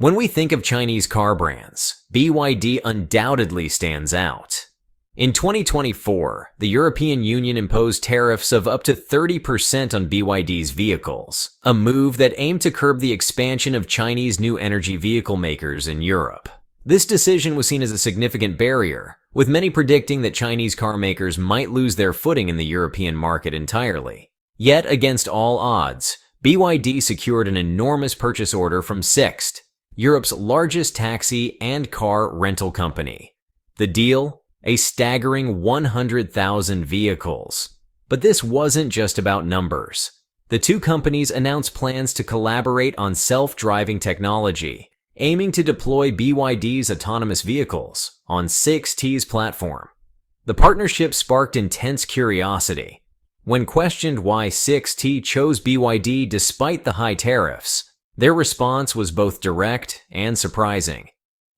When we think of Chinese car brands, BYD undoubtedly stands out. In 2024, the European Union imposed tariffs of up to 30% on BYD's vehicles, a move that aimed to curb the expansion of Chinese new energy vehicle makers in Europe. This decision was seen as a significant barrier, with many predicting that Chinese car makers might lose their footing in the European market entirely. Yet, against all odds, BYD secured an enormous purchase order from SIXT, Europe's largest taxi and car rental company. The deal? A staggering 100,000 vehicles. But this wasn't just about numbers. The two companies announced plans to collaborate on self-driving technology, aiming to deploy BYD's autonomous vehicles on SIXT's platform. The partnership sparked intense curiosity. When questioned why SIXT chose BYD despite the high tariffs, their response was both direct and surprising.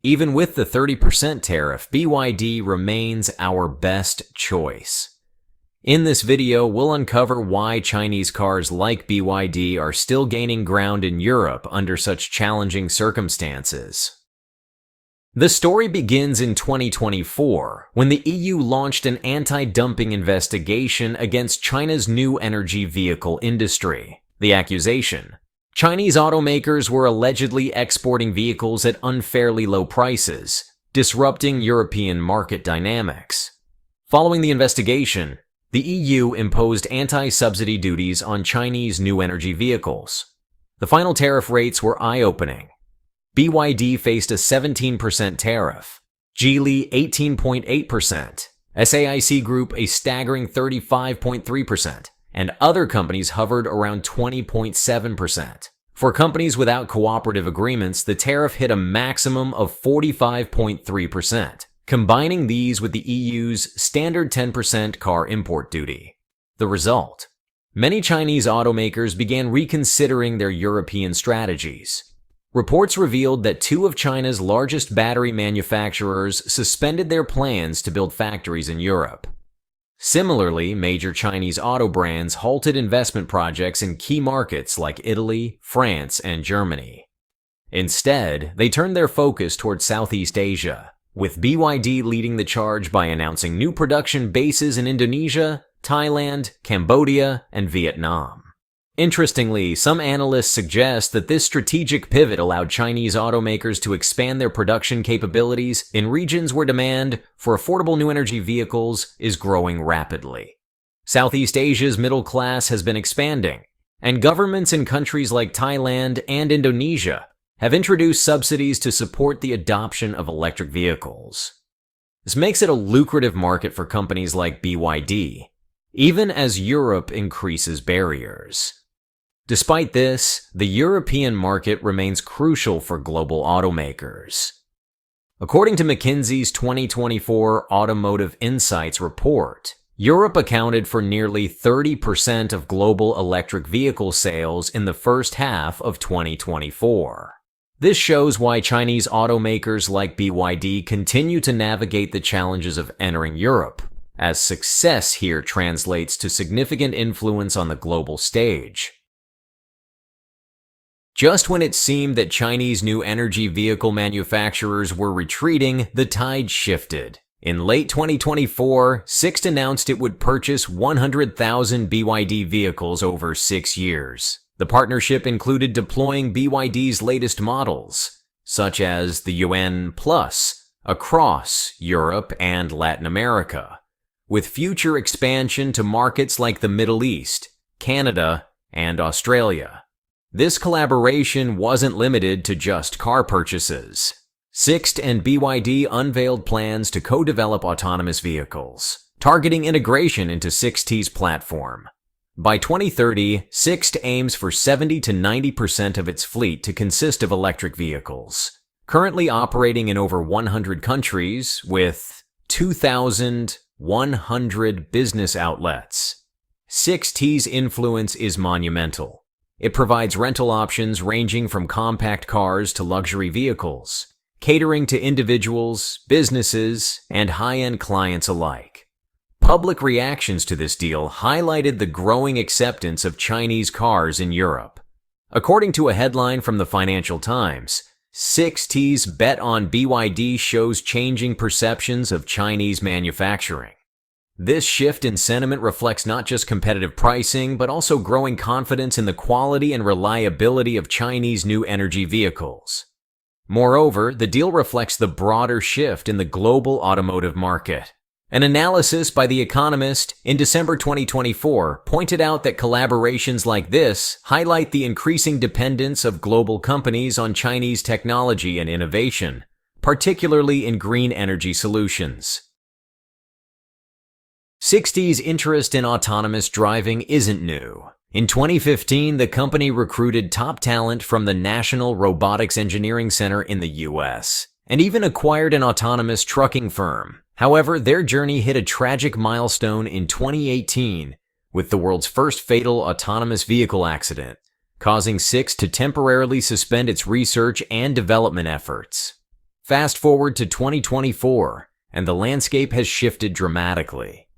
Even with the 30% tariff, BYD remains our best choice. In this video, we'll uncover why Chinese cars like BYD are still gaining ground in Europe under such challenging circumstances. The story begins in 2024, when the EU launched an anti-dumping investigation against China's new energy vehicle industry. The accusation: Chinese automakers were allegedly exporting vehicles at unfairly low prices, disrupting European market dynamics. Following the investigation, the EU imposed anti-subsidy duties on Chinese new energy vehicles. The final tariff rates were eye-opening. BYD faced a 17% tariff, Geely 18.8%, SAIC Group a staggering 35.3%, and other companies hovered around 20.7%. For companies without cooperative agreements, the tariff hit a maximum of 45.3%, combining these with the EU's standard 10% car import duty. The result? Many Chinese automakers began reconsidering their European strategies. Reports revealed that two of China's largest battery manufacturers suspended their plans to build factories in Europe. Similarly, major Chinese auto brands halted investment projects in key markets like Italy, France, and Germany. Instead, they turned their focus towards Southeast Asia, with BYD leading the charge by announcing new production bases in Indonesia, Thailand, Cambodia, and Vietnam. Interestingly, some analysts suggest that this strategic pivot allowed Chinese automakers to expand their production capabilities in regions where demand for affordable new energy vehicles is growing rapidly. Southeast Asia's middle class has been expanding, and governments in countries like Thailand and Indonesia have introduced subsidies to support the adoption of electric vehicles. This makes it a lucrative market for companies like BYD, even as Europe increases barriers. Despite this, the European market remains crucial for global automakers. According to McKinsey's 2024 Automotive Insights report, Europe accounted for nearly 30% of global electric vehicle sales in the first half of 2024. This shows why Chinese automakers like BYD continue to navigate the challenges of entering Europe, as success here translates to significant influence on the global stage. Just when it seemed that Chinese new energy vehicle manufacturers were retreating, the tide shifted. In late 2024, SIXT announced it would purchase 100,000 BYD vehicles over 6 years. The partnership included deploying BYD's latest models, such as the UN Plus, across Europe and Latin America, with future expansion to markets like the Middle East, Canada, and Australia. This collaboration wasn't limited to just car purchases. SIXT and BYD unveiled plans to co-develop autonomous vehicles, targeting integration into SIXT's platform. By 2030, SIXT aims for 70 to 90% of its fleet to consist of electric vehicles, currently operating in over 100 countries with 2,100 business outlets. SIXT's influence is monumental. It provides rental options ranging from compact cars to luxury vehicles, catering to individuals, businesses, and high-end clients alike. Public reactions to this deal highlighted the growing acceptance of Chinese cars in Europe. According to a headline from the Financial Times, SIXT's bet on BYD shows changing perceptions of Chinese manufacturing. This shift in sentiment reflects not just competitive pricing, but also growing confidence in the quality and reliability of Chinese new energy vehicles. Moreover, the deal reflects the broader shift in the global automotive market. An analysis by The Economist in December 2024 pointed out that collaborations like this highlight the increasing dependence of global companies on Chinese technology and innovation, particularly in green energy solutions. SIXT's interest in autonomous driving isn't new. In 2015, the company recruited top talent from the National Robotics Engineering Center in the US, and even acquired an autonomous trucking firm. However, their journey hit a tragic milestone in 2018 with the world's first fatal autonomous vehicle accident, causing SIXT to temporarily suspend its research and development efforts. Fast forward to 2024, and the landscape has shifted dramatically.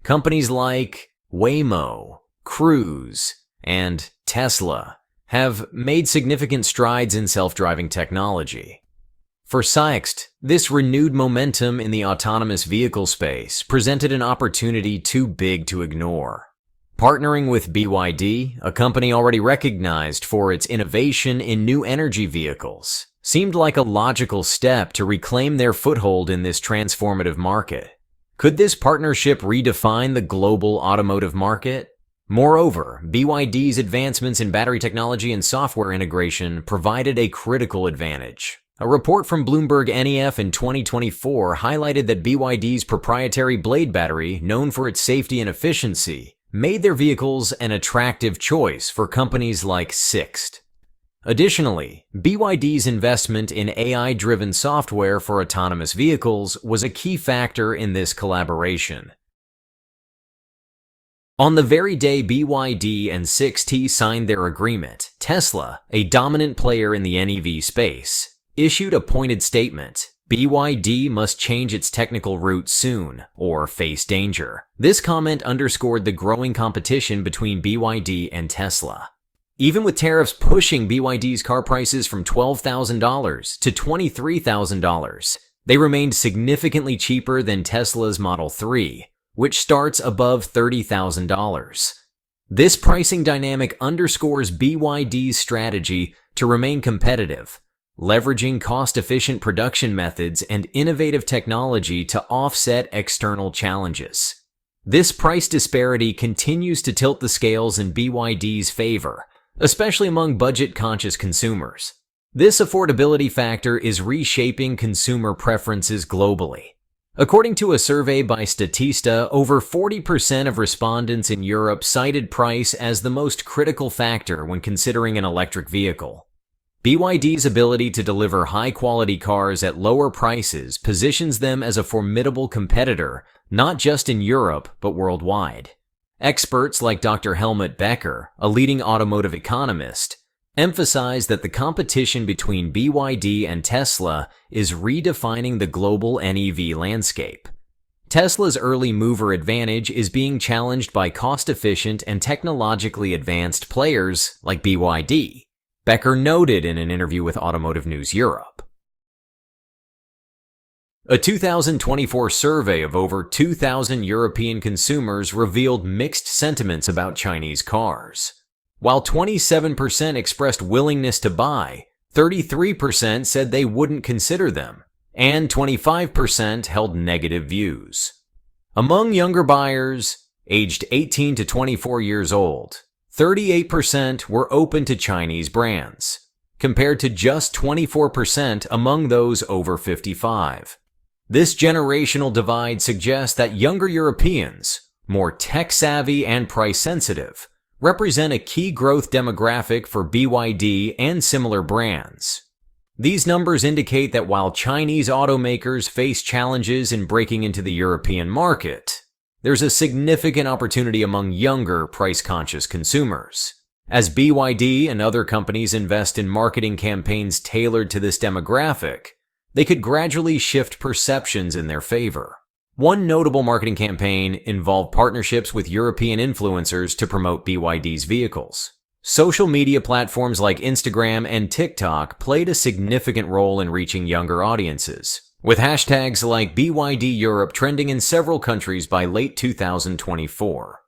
Companies like Waymo, Cruise, and Tesla have made significant strides in self-driving technology. For SIXT, this renewed momentum in the autonomous vehicle space presented an opportunity too big to ignore. Partnering with BYD, a company already recognized for its innovation in new energy vehicles, seemed like a logical step to reclaim their foothold in this transformative market. Could this partnership redefine the global automotive market? Moreover, BYD's advancements in battery technology and software integration provided a critical advantage. A report from Bloomberg NEF in 2024 highlighted that BYD's proprietary blade battery, known for its safety and efficiency, made their vehicles an attractive choice for companies like SIXT. Additionally, BYD's investment in AI-driven software for autonomous vehicles was a key factor in this collaboration. On the very day BYD and SIXT signed their agreement, Tesla, a dominant player in the NEV space, issued a pointed statement: BYD must change its technical route soon, or face danger. This comment underscored the growing competition between BYD and Tesla. Even with tariffs pushing BYD's car prices from $12,000 to $23,000, they remained significantly cheaper than Tesla's Model 3, which starts above $30,000. This pricing dynamic underscores BYD's strategy to remain competitive, leveraging cost-efficient production methods and innovative technology to offset external challenges. This price disparity continues to tilt the scales in BYD's favor, especially among budget-conscious consumers. This affordability factor is reshaping consumer preferences globally. According to a survey by Statista, over 40% of respondents in Europe cited price as the most critical factor when considering an electric vehicle. BYD's ability to deliver high-quality cars at lower prices positions them as a formidable competitor, not just in Europe, but worldwide. Experts like Dr. Helmut Becker, a leading automotive economist, emphasize that the competition between BYD and Tesla is redefining the global NEV landscape. Tesla's early mover advantage is being challenged by cost-efficient and technologically advanced players like BYD, Becker noted in an interview with Automotive News Europe. A 2024 survey of over 2,000 European consumers revealed mixed sentiments about Chinese cars. While 27% expressed willingness to buy, 33% said they wouldn't consider them, and 25% held negative views. Among younger buyers, aged 18 to 24 years old, 38% were open to Chinese brands, compared to just 24% among those over 55. This generational divide suggests that younger Europeans, more tech-savvy and price-sensitive, represent a key growth demographic for BYD and similar brands. These numbers indicate that while Chinese automakers face challenges in breaking into the European market, there's a significant opportunity among younger, price-conscious consumers. As BYD and other companies invest in marketing campaigns tailored to this demographic, they could gradually shift perceptions in their favor. One notable marketing campaign involved partnerships with European influencers to promote BYD's vehicles. Social media platforms like Instagram and TikTok played a significant role in reaching younger audiences, with hashtags like BYD Europe trending in several countries by late 2024.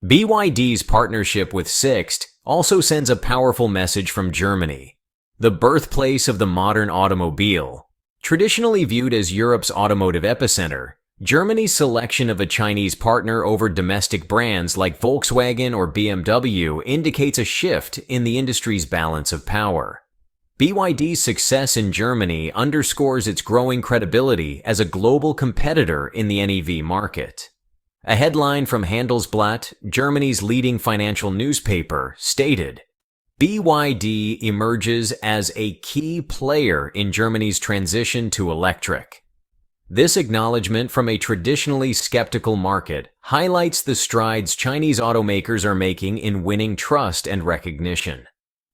BYD's partnership with SIXT also sends a powerful message from Germany, the birthplace of the modern automobile. Traditionally viewed as Europe's automotive epicenter, Germany's selection of a Chinese partner over domestic brands like Volkswagen or BMW indicates a shift in the industry's balance of power. BYD's success in Germany underscores its growing credibility as a global competitor in the NEV market. A headline from Handelsblatt, Germany's leading financial newspaper, stated, "BYD emerges as a key player in Germany's transition to electric." This acknowledgement from a traditionally skeptical market highlights the strides Chinese automakers are making in winning trust and recognition.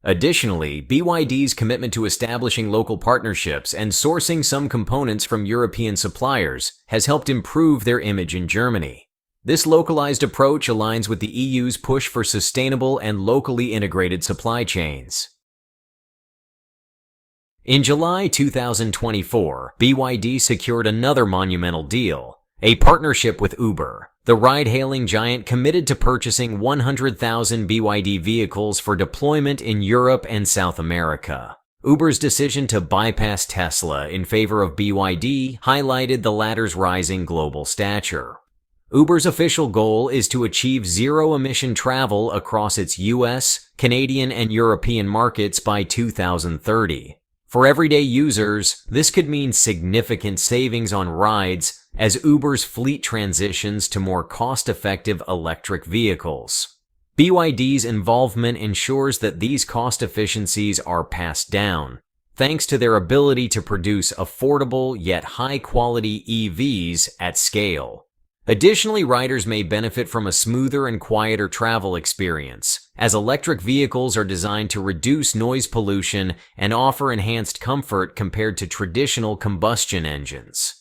Additionally, BYD's commitment to establishing local partnerships and sourcing some components from European suppliers has helped improve their image in Germany. This localized approach aligns with the EU's push for sustainable and locally integrated supply chains. In July 2024, BYD secured another monumental deal, a partnership with Uber. The ride-hailing giant committed to purchasing 100,000 BYD vehicles for deployment in Europe and South America. Uber's decision to bypass Tesla in favor of BYD highlighted the latter's rising global stature. Uber's official goal is to achieve zero-emission travel across its US, Canadian, and European markets by 2030. For everyday users, this could mean significant savings on rides as Uber's fleet transitions to more cost-effective electric vehicles. BYD's involvement ensures that these cost efficiencies are passed down, thanks to their ability to produce affordable yet high-quality EVs at scale. Additionally, riders may benefit from a smoother and quieter travel experience, as electric vehicles are designed to reduce noise pollution and offer enhanced comfort compared to traditional combustion engines.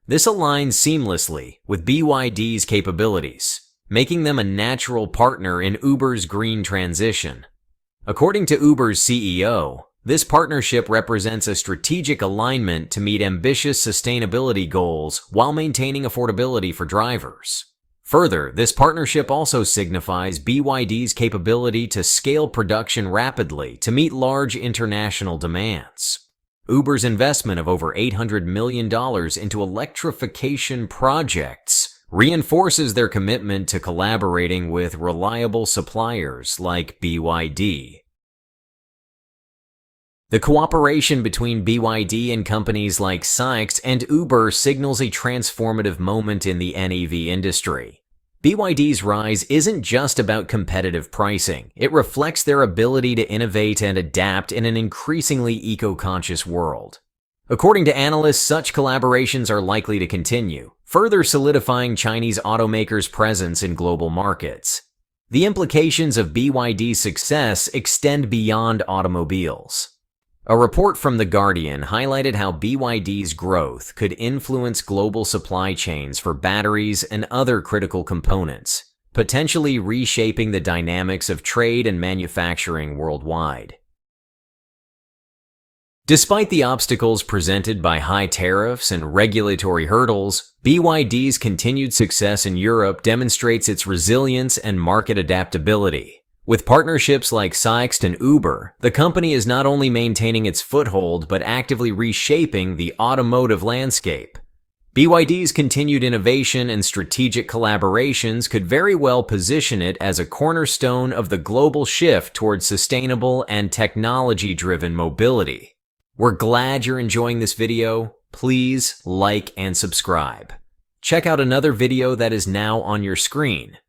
This aligns seamlessly with BYD's capabilities, making them a natural partner in Uber's green transition. According to Uber's CEO, this partnership represents a strategic alignment to meet ambitious sustainability goals while maintaining affordability for drivers. Further, this partnership also signifies BYD's capability to scale production rapidly to meet large international demands. Uber's investment of over $800 million into electrification projects reinforces their commitment to collaborating with reliable suppliers like BYD. The cooperation between BYD and companies like SIXT and Uber signals a transformative moment in the NEV industry. BYD's rise isn't just about competitive pricing. It reflects their ability to innovate and adapt in an increasingly eco-conscious world. According to analysts, such collaborations are likely to continue, further solidifying Chinese automakers' presence in global markets. The implications of BYD's success extend beyond automobiles. A report from The Guardian highlighted how BYD's growth could influence global supply chains for batteries and other critical components, potentially reshaping the dynamics of trade and manufacturing worldwide. Despite the obstacles presented by high tariffs and regulatory hurdles, BYD's continued success in Europe demonstrates its resilience and market adaptability. With partnerships like SIXT and Uber, the company is not only maintaining its foothold but actively reshaping the automotive landscape. BYD's continued innovation and strategic collaborations could very well position it as a cornerstone of the global shift towards sustainable and technology-driven mobility. We're glad you're enjoying this video. Please like and subscribe. Check out another video that is now on your screen.